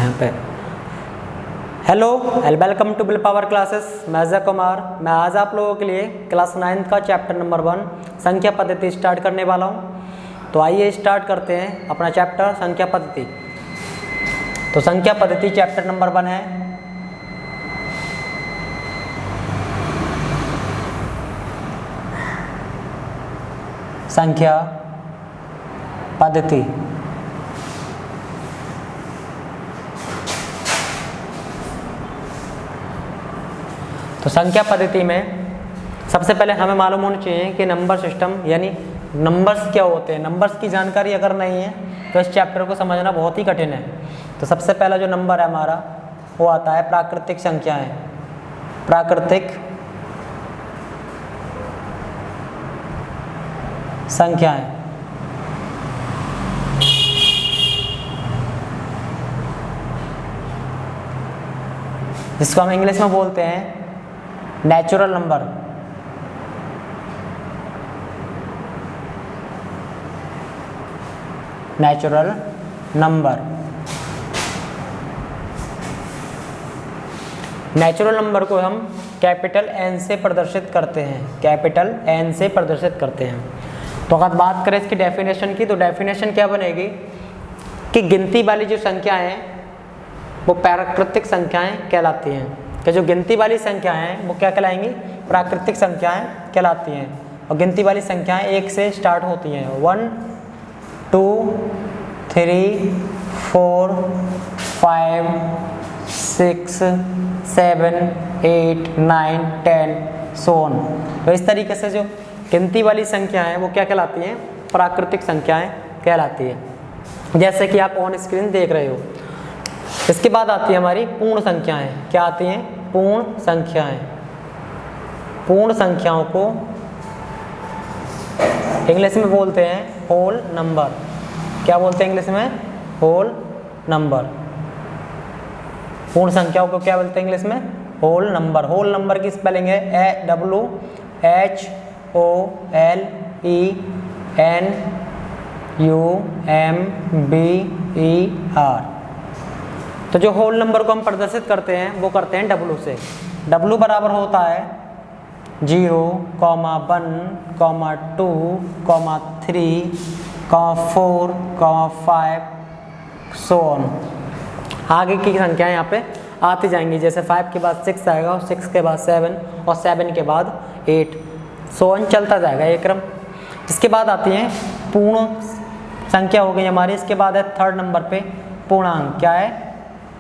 यहाँ पे। Hello and welcome to Will Power Classes. मैं अजय कुमार। मैं आज आप लोगों के लिए क्लास 9 का चैप्टर नंबर 1 संख्या पद्धति स्टार्ट करने वाला हूँ। तो आइए स्टार्ट करते हैं अपना चैप्टर संख्या पद्धति। तो संख्या पद्धति चैप्टर नंबर 1 है संख्या पद्धति। तो संख्या पद्धति में सबसे पहले हमें मालूम होना चाहिए कि नंबर सिस्टम यानी नंबर्स क्या होते हैं। नंबर्स की जानकारी अगर नहीं है तो इस चैप्टर को समझना बहुत ही कठिन है। तो सबसे पहला जो नंबर है हमारा वो आता है प्राकृतिक संख्याएं। प्राकृतिक संख्याएं जिसको हम इंग्लिश में बोलते हैं natural number. Natural number. Natural number को हम कैपिटल एन से प्रदर्शित करते हैं। कैपिटल एन से प्रदर्शित करते हैं। तो अगर बात करें इसकी डेफिनेशन की तो डेफिनेशन क्या बनेगी कि गिनती वाली जो संख्या है वो प्राकृतिक संख्याएं कहलाती हैं। कि जो गिनती वाली संख्याएं हैं वो क्या कहलाएंगी? प्राकृतिक संख्याएं कहलाती हैं। और गिनती वाली संख्याएं 1 से स्टार्ट होती हैं। 1 2 3 4 5 6 7 8 9 10 so on। तो इस तरीके से जो गिनती वाली संख्याएं हैं वो क्या कहलाती हैं? प्राकृतिक संख्याएं कहलाती है। जैसे कि आप ऑन स्क्रीन देख रहे हो। इसके बाद आती है हमारी पूर्ण संख्याएं। क्या आती हैं? पूर्ण संख्याएं। पूर्ण संख्याओं को इंग्लिश में बोलते हैं होल नंबर। क्या बोलते हैं इंग्लिश में? Whole number. पूर्ण संख्याओं को क्या बोलते हैं इंग्लिश में? Whole number. होल नंबर की स्पेलिंग है WHOLENUMBER। तो जो होल नंबर को हम प्रदर्शित करते हैं वो करते हैं W से। W बराबर होता है 0, 1, 2, 3, 4, 5 so on। आगे की संख्याएं यहाँ पे आती जाएंगी। जैसे 5 के बाद 6 आएगा और 6 के बाद 7 और 7 के बाद 8 so on चलता जाएगा ये क्रम। इसके बाद आती हैं पूर्ण संख्या हो गई हमारी। इसके बाद है थर्ड नंबर पे पूर्णांक। क्या है?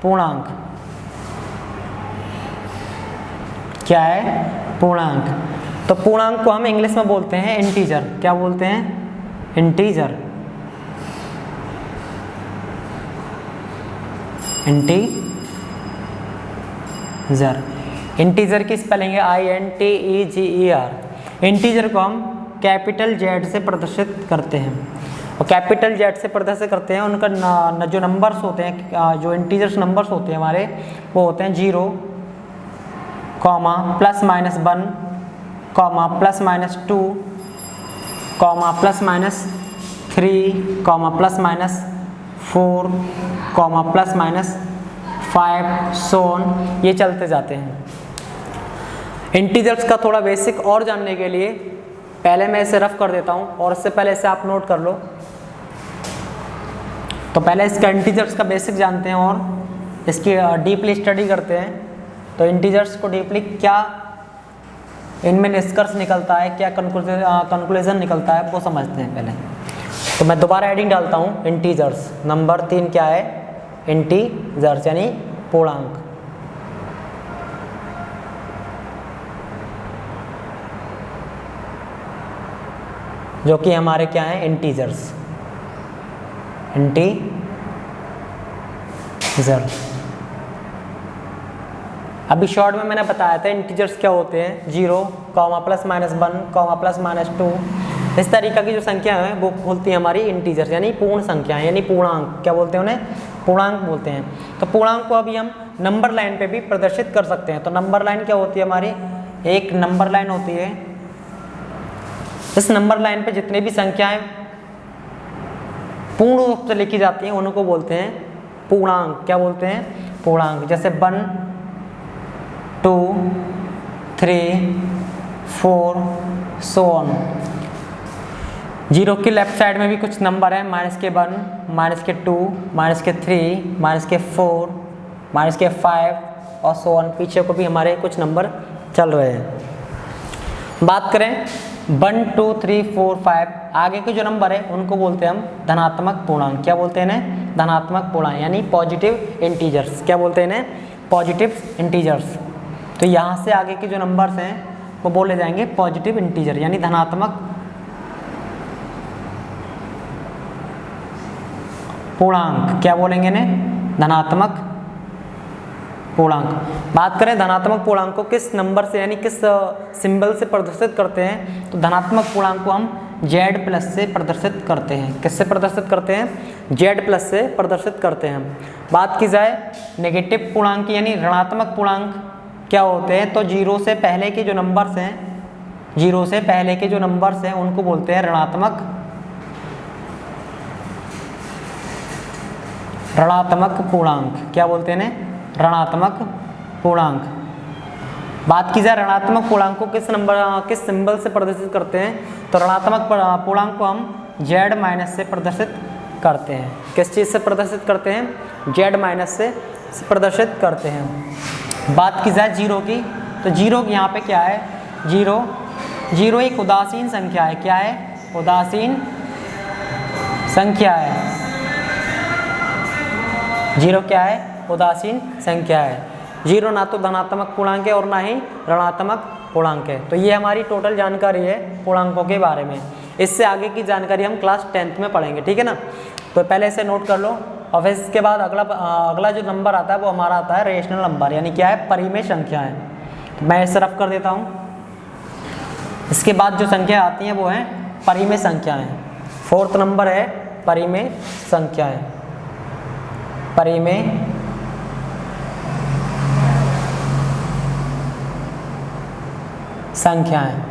पूर्णांक। क्या है? पूर्णांक। तो पूर्णांक को हम इंग्लिश में बोलते हैं इंटीजर। क्या बोलते हैं? इंटीजर। इंटीजर। इंटीजर की स्पेलिंग है INTEGER। इंटीजर को हम कैपिटल Z से प्रदर्शित करते हैं। और कैपिटल Z से प्रदर्शित करते हैं उनका जो नंबर्स होते हैं, जो इंटीजर्स नंबर्स होते हैं हमारे वो होते हैं 0, +-1, +-2, +-3, +-4, +-5 so on। ये चलते जाते हैं। इंटीजर्स का थोड़ा बेसिक और जानने के लिए पहले मैं इसे रफ कर देता हूँ और इससे पहले इसे आप नोट कर लो। तो पहले इसका इंटीजर्स का बेसिक जानते हैं और इसकी डीपली स्टडी करते हैं। तो इंटीजर्स को डीपली क्या इनमें निष्कर्ष निकलता है, क्या कंक्लूजन निकलता है वो समझते हैं पहले। तो मैं दोबारा हेडिंग डालता हूँ इंटीजर्स। नंबर 3 क्या है? इंटीजर्स यानी पूर्णांक। जो कि हमारे क्या है? इंटीजर्स। इंटीजर। अभी शॉर्ट में मैंने बताया था इंटीजर्स क्या होते हैं। 0, +-1, +-2 इस तरीक़ा की जो संख्या है वो बोलती है हमारी इंटीजर्स यानी पूर्ण संख्याएं यानी पूर्णांक। क्या बोलते हैं उन्हें? पूर्णांक बोलते हैं। तो पूर्णांक को अभी हम नंबर लाइन पे भी प्रदर्शित कर सकते हैं। तो नंबर लाइन क्या होती है हमारी? एक नंबर लाइन होती है। इस नंबर लाइन पे जितने भी संख्याएं पूर्ण रूप से लिखी जाती हैं उनको बोलते हैं पूर्णांक, क्या बोलते हैं, पूर्णांक। जैसे 1 2 3 4 सो ऑन। 0 के लेफ्ट साइड में भी कुछ नंबर है, -1, -2, -3, -4, -5 और सो ऑन। पीछे को भी हमारे कुछ नंबर चल रहे हैं। बात करें 1 2 3 4 5, आगे के जो नंबर है उनको बोलते हैं हम धनात्मक पूर्णांक। क्या बोलते हैं इन्हें, धनात्मक पूर्णांक, यानी पॉजिटिव इंटीजर्स। क्या बोलते हैं इन्हें, पॉजिटिव इंटीजर्स। तो यहाँ से आगे के जो नंबर्स हैं वो बोले जाएंगे पॉजिटिव इंटीजर, यानी धनात्मक पूर्णांक। क्या बोलेंगे इन्हें, धनात्मक पूर्णांक। बात करें धनात्मक पूर्णांक को किस नंबर से यानी किस सिंबल से प्रदर्शित करते हैं, तो धनात्मक पूर्णांक को हम Z+ से प्रदर्शित करते हैं। किससे प्रदर्शित करते हैं, Z+ से प्रदर्शित करते हैं। बात की जाए नेगेटिव पूर्णांक यानी ऋणात्मक पूर्णांक क्या होते हैं, तो 0 से पहले के जो नंबर्स हैं, 0 से पहले के जो नंबर्स हैं उनको बोलते हैं ऋणात्मक पूर्णांक। क्या बोलते हैं इन्हें, ऋणात्मक पूर्णांक। बात की जाए ऋणात्मक पूर्णांक को किस सिंबल से प्रदर्शित करते हैं, तो ऋणात्मक पूर्णांक को हम Z- से प्रदर्शित करते हैं। किस चीज़ से प्रदर्शित करते हैं, Z- से प्रदर्शित करते हैं। बात की जाए 0 की, तो 0 यहाँ पे क्या है, 0 एक उदासीन संख्या है। क्या है, उदासीन संख्या है। 0 क्या है, उदासीन संख्या है। 0 ना तो धनात्मक पूर्णांक है और ना ही ऋणात्मक पूर्णांक है। तो ये हमारी टोटल जानकारी है पूर्णांकों के बारे में। इससे आगे की जानकारी हम क्लास 10th में पढ़ेंगे, ठीक है ना। तो पहले इसे नोट कर लो। और फिर इसके बाद अगला जो नंबर आता है वो हमारा आता है रेशनल नंबर, यानी क्या है, परिमेय संख्याएं। तो मैं इसे रफ कर देता हूँ। इसके बाद जो संख्या आती हैं वो हैं परिमेय संख्याएं। 4th नंबर है परिमेय संख्याएं। परिमेय संख्याएं।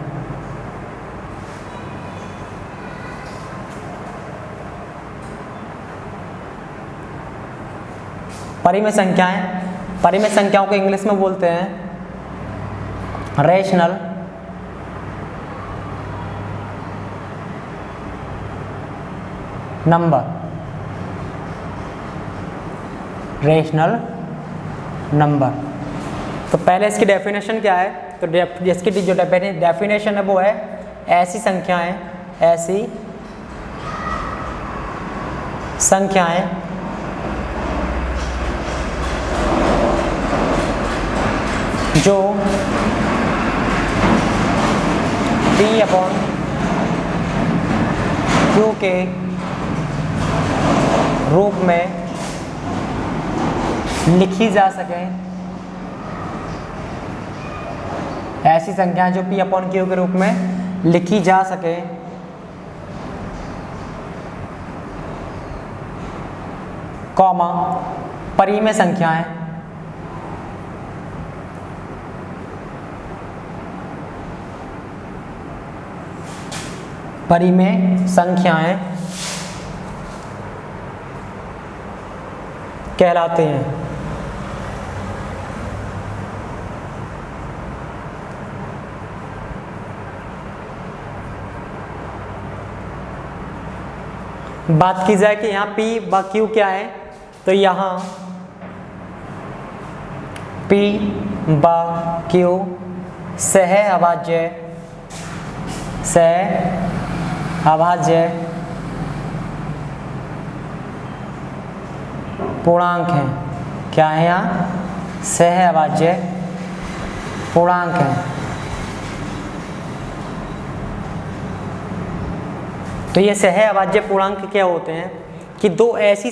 परिमेय संख्याओं को इंग्लिश में बोलते हैं रेशनल नंबर। Rational number. तो पहले इसकी डेफिनेशन क्या है, तो इसकी जो डेफिनेशन है वो है ऐसी संख्याएं जो P/Q के रूप में लिखी जा सके। ऐसी संख्याएं जो P/Q के रूप में लिखी जा सके, कॉमा परिमेय संख्याएं कहलाते हैं। बात की जाए कि यहाँ P/Q क्या है, तो यहाँ P/Q सहअभाज्य पूर्णांक है। क्या है यहाँ, सहअभाज्य पूर्णांक है। तो ये सहअभाज्य पूर्णांक क्या होते हैं कि दो ऐसी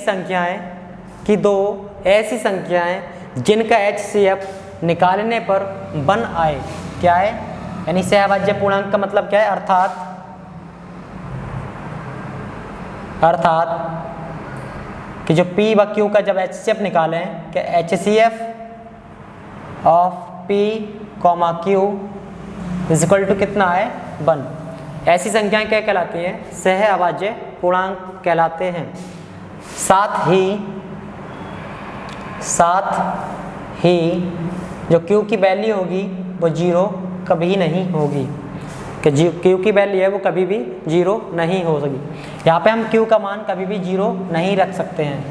संख्याएं जिनका HCF निकालने पर 1 आए। क्या है, यानी सहअभाज्य पूर्णांक का मतलब क्या है, अर्थात कि जो P/Q का जब HCF निकालें, क्या HCF of P/Q equal to कितना है, 1। ऐसी संख्याएं क्या कहलाती हैं, सहअभाज्य पूर्णांक कहलाते हैं। साथ ही साथ ही जो Q की वैल्यू होगी वो 0 कभी नहीं होगी, कि Q की वैल्यू है वो कभी भी 0 नहीं हो सकी। यहाँ पे हम Q का मान कभी भी 0 नहीं रख सकते हैं।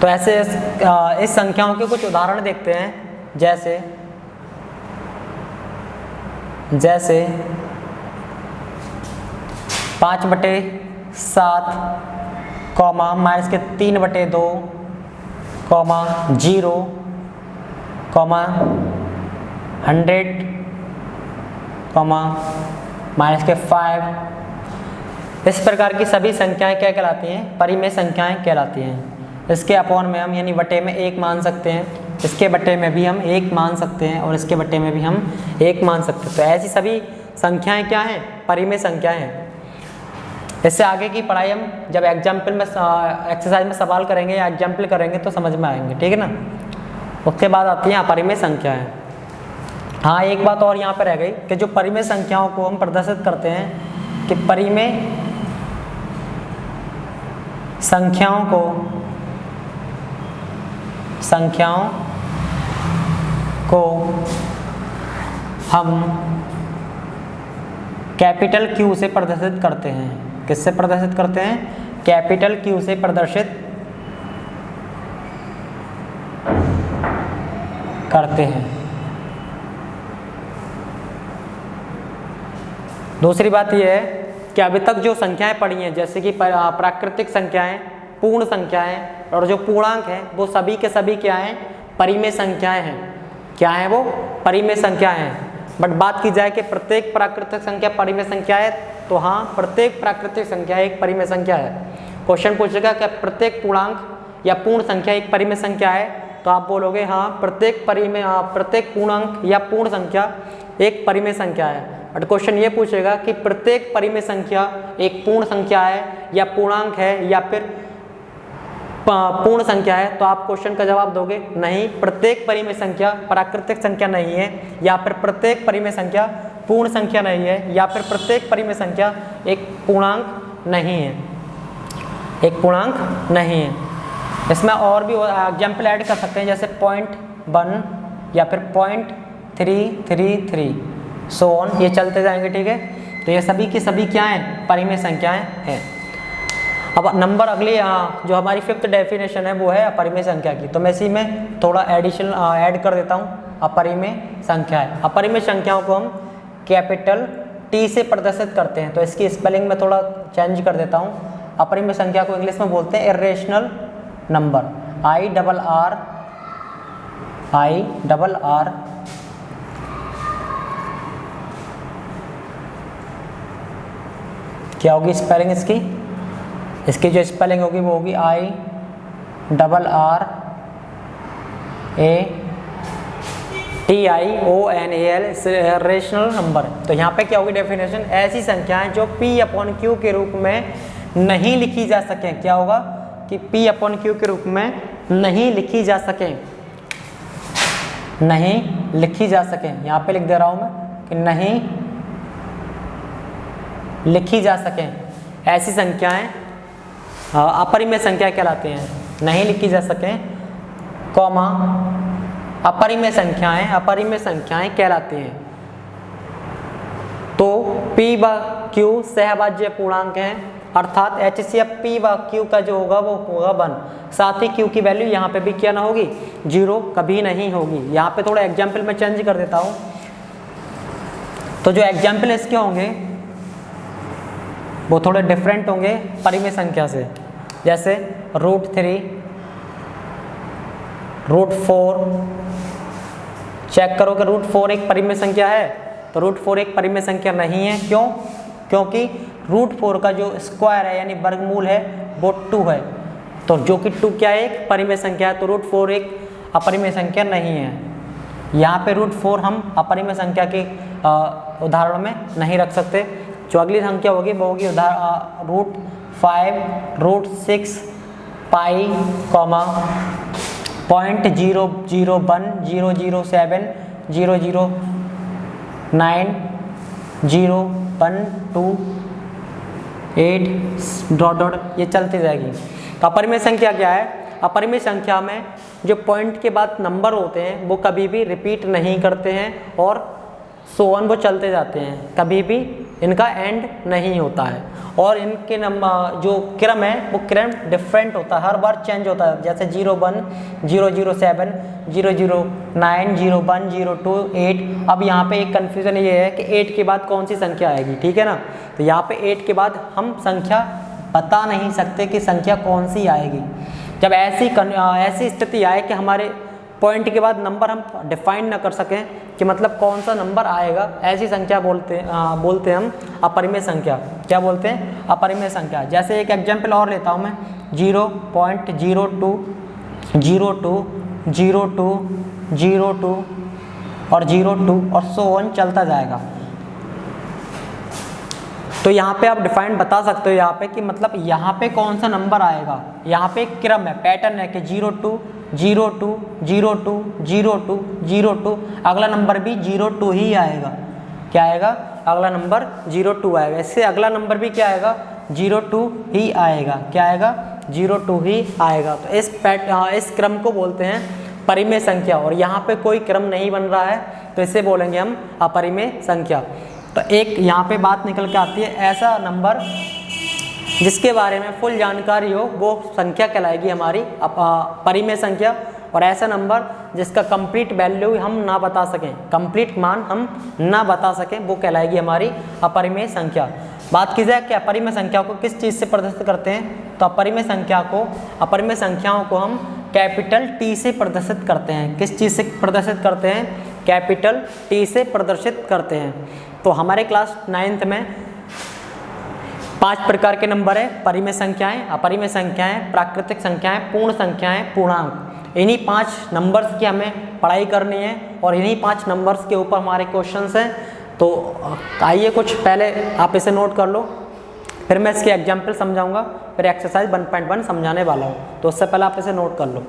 तो ऐसे इस संख्याओं के कुछ उदाहरण देखते हैं, जैसे 5/7, माइनस के 3/2, 0, 100, माइनस के 5। इस प्रकार की सभी संख्याएं क्या कहलाती हैं? परिमेय संख्याएं कहलाती हैं। इसके अपॉन में हम यानी बटे में 1 मान सकते हैं, इसके बटे में भी हम 1 मान सकते हैं और इसके बटे में भी हम 1 मान सकते हैं। तो ऐसी सभी संख्याएं क्या हैं? परिमेय संख्याएं हैं। इससे आगे की पढ़ाई हम जब एग्जाम्पल में एक्सरसाइज में सवाल करेंगे या एग्जाम्पल करेंगे तो समझ में आएंगे, ठीक है ना। उसके बाद आती हैं अपरिमेय संख्याएं। हाँ, एक बात और यहाँ पर रह गई कि जो परिमेय संख्याओं को हम प्रदर्शित करते हैं कि परिमेय संख्याओं को हम कैपिटल Q से प्रदर्शित करते हैं। किससे प्रदर्शित करते हैं? कैपिटल Q से प्रदर्शित करते हैं। दूसरी बात यह है कि अभी तक जो संख्याएं पढ़ी हैं, जैसे कि प्राकृतिक संख्याएं, पूर्ण संख्याएं और जो पूर्णांक हैं, वो सभी के सभी क्या हैं? परिमेय संख्याएं हैं। क्या हैं वो? परिमेय संख्याएं हैं। बट बात की जाए कि प्रत्येक प्राकृतिक संख्या परिमेय संख्या है, तो हाँ, प्रत्येक प्राकृतिक संख्या एक परिमेय संख्या है। क्वेश्चन पूछेगा क्या प्रत्येक पूर्णांक या पूर्ण संख्या एक परिमेय संख्या है, तो आप बोलोगे हाँ, प्रत्येक पूर्णांक या पूर्ण संख्या एक परिमेय संख्या है। बट क्वेश्चन ये पूछेगा कि प्रत्येक परिमेय संख्या एक पूर्ण संख्या है या पूर्णांक है या फिर पूर्ण संख्या है, तो आप क्वेश्चन का जवाब दोगे नहीं, प्रत्येक परिमेय संख्या प्राकृतिक संख्या नहीं है, या फिर प्रत्येक परिमेय संख्या पूर्ण संख्या नहीं है, या फिर प्रत्येक परिमेय संख्या एक पूर्णांक नहीं है, एक पूर्णांक नहीं है। इसमें और भी एग्जाम्पल ऐड कर सकते हैं, जैसे 0.1 या फिर 0.333 सो ऑन, ये चलते जाएंगे, ठीक है। तो ये सभी की सभी क्या हैं? परिमेय संख्याएं हैं। अब नंबर अगली जो हमारी 5th डेफिनेशन है वो है अपरिमेय संख्या की। तो मैं इसी में थोड़ा एडिशनल ऐड कर देता हूँ, अपरिमेय संख्याएं। अपरिमेय संख्याओं को हम कैपिटल T से प्रदर्शित करते हैं। तो इसकी स्पेलिंग में थोड़ा चेंज कर देता हूँ। अपरिमेय संख्या को इंग्लिश में बोलते हैं इर्रेशनल नंबर, IRR। क्या होगी स्पेलिंग इसकी? इसकी जो स्पेलिंग होगी वो होगी IRRATIONAL, रेशनल नंबर। तो यहाँ पे क्या होगी डेफिनेशन? ऐसी संख्याएं जो P/Q के रूप में नहीं लिखी जा सकें। क्या होगा? कि P/Q के रूप में नहीं लिखी जा सकें, नहीं लिखी जा सकें। यहाँ पे लिख दे रहा हूँ मैं कि नहीं लिखी जा सकें। ऐसी संख्याएं अपरिमेय संख्या कहलाती हैं। नहीं लिखी जा सकें, कॉमा अपरिमेय संख्याएं कहलाती हैं। तो P/Q सहभाज्य पूर्णांक हैं, अर्थात HCF P/Q का जो होगा वो होगा 1। साथ ही Q की वैल्यू यहाँ पे भी क्या ना होगी? 0 कभी नहीं होगी। यहाँ पे थोड़ा एग्जाम्पल में चेंज कर देता हूँ। तो जो एग्जाम्पल इसके होंगे वो थोड़े डिफरेंट होंगे परिमेय संख्या से, जैसे √3, √4। चेक करो कि √4 एक परिमेय संख्या है, तो √4 एक परिमेय संख्या नहीं है। क्यों? क्योंकि √4 का जो स्क्वायर है यानी वर्गमूल है वो 2 है, तो जो कि 2 क्या है? एक परिमेय संख्या है, तो √4 एक अपरिमेय संख्या नहीं है। यहाँ पे √4 हम अपरिमेय संख्या के उदाहरण में नहीं रख सकते। जो अगली संख्या होगी वो होगी √5, √6 पाई, 0.001, 007, 009, 0.128 ... ये चलती जाएगी। तो अपरिमेय संख्या क्या है? अपरिमेय संख्या में जो पॉइंट के बाद नंबर होते हैं वो कभी भी रिपीट नहीं करते हैं और सो ऑन वो चलते जाते हैं, कभी भी इनका एंड नहीं होता है। और इनके नंबर जो क्रम है वो क्रम डिफरेंट होता है, हर बार चेंज होता है। जैसे 01, 007, 009, 01, 02, 8। अब यहाँ पे एक कन्फ्यूज़न ये है कि 8 के बाद कौन सी संख्या आएगी, ठीक है ना। तो यहाँ पे 8 के बाद हम संख्या बता नहीं सकते कि संख्या कौन सी आएगी। जब ऐसी स्थिति आए कि हमारे पॉइंट के बाद नंबर हम डिफाइन ना कर सकें कि मतलब कौन सा नंबर आएगा, ऐसी संख्या बोलते हैं हम अपरिमेय संख्या। क्या बोलते हैं? अपरिमेय संख्या। जैसे एक एग्जाम्पल और लेता हूँ मैं, 0.02, 02, 02, 02 और 02 और सो ऑन चलता जाएगा। तो यहाँ पे आप डिफाइन बता सकते हो यहाँ पे कि मतलब यहाँ पे कौन सा नंबर आएगा। यहाँ पे एक क्रम है, पैटर्न है कि 02, 02, 02, 02, 02, अगला नंबर भी 02 ही आएगा। क्या आएगा? अगला नंबर 02 आएगा। इससे अगला नंबर भी क्या आएगा? 02 ही आएगा। क्या आएगा? 02 ही आएगा। तो इस क्रम को बोलते हैं परिमेय संख्या। और यहाँ पे कोई क्रम नहीं बन रहा है तो इसे बोलेंगे हम अपरिमेय संख्या। तो एक यहाँ पे बात निकल के आती है, ऐसा नंबर जिसके बारे में फुल जानकारी हो वो संख्या कहलाएगी हमारी परिमेय संख्या। और ऐसा नंबर जिसका कंप्लीट वैल्यू हम ना बता सकें, कंप्लीट मान हम ना बता सकें, वो कहलाएगी हमारी अपरिमेय संख्या। बात की जाए कि अपरिमेय संख्या को किस चीज़ से प्रदर्शित करते हैं, तो अपरिमेय संख्याओं को हम कैपिटल T से प्रदर्शित करते हैं। किस चीज़ से प्रदर्शित करते हैं? कैपिटल T से प्रदर्शित करते हैं। तो हमारे क्लास 9th में 5 प्रकार के नंबर है, परिमेय संख्याएं, अपरिमेय संख्याएं, प्राकृतिक संख्याएं, पूर्ण संख्याएं, पूर्णांक। इन्हीं 5 नंबर्स की हमें पढ़ाई करनी है और इन्हीं 5 नंबर्स के ऊपर हमारे क्वेश्चंस हैं। तो आइए कुछ पहले आप इसे नोट कर लो, फिर मैं इसके एग्जाम्पल समझाऊंगा, फिर एक्सरसाइज 1.1 समझाने वाला हूँ। तो उससे पहले आप इसे नोट कर लो।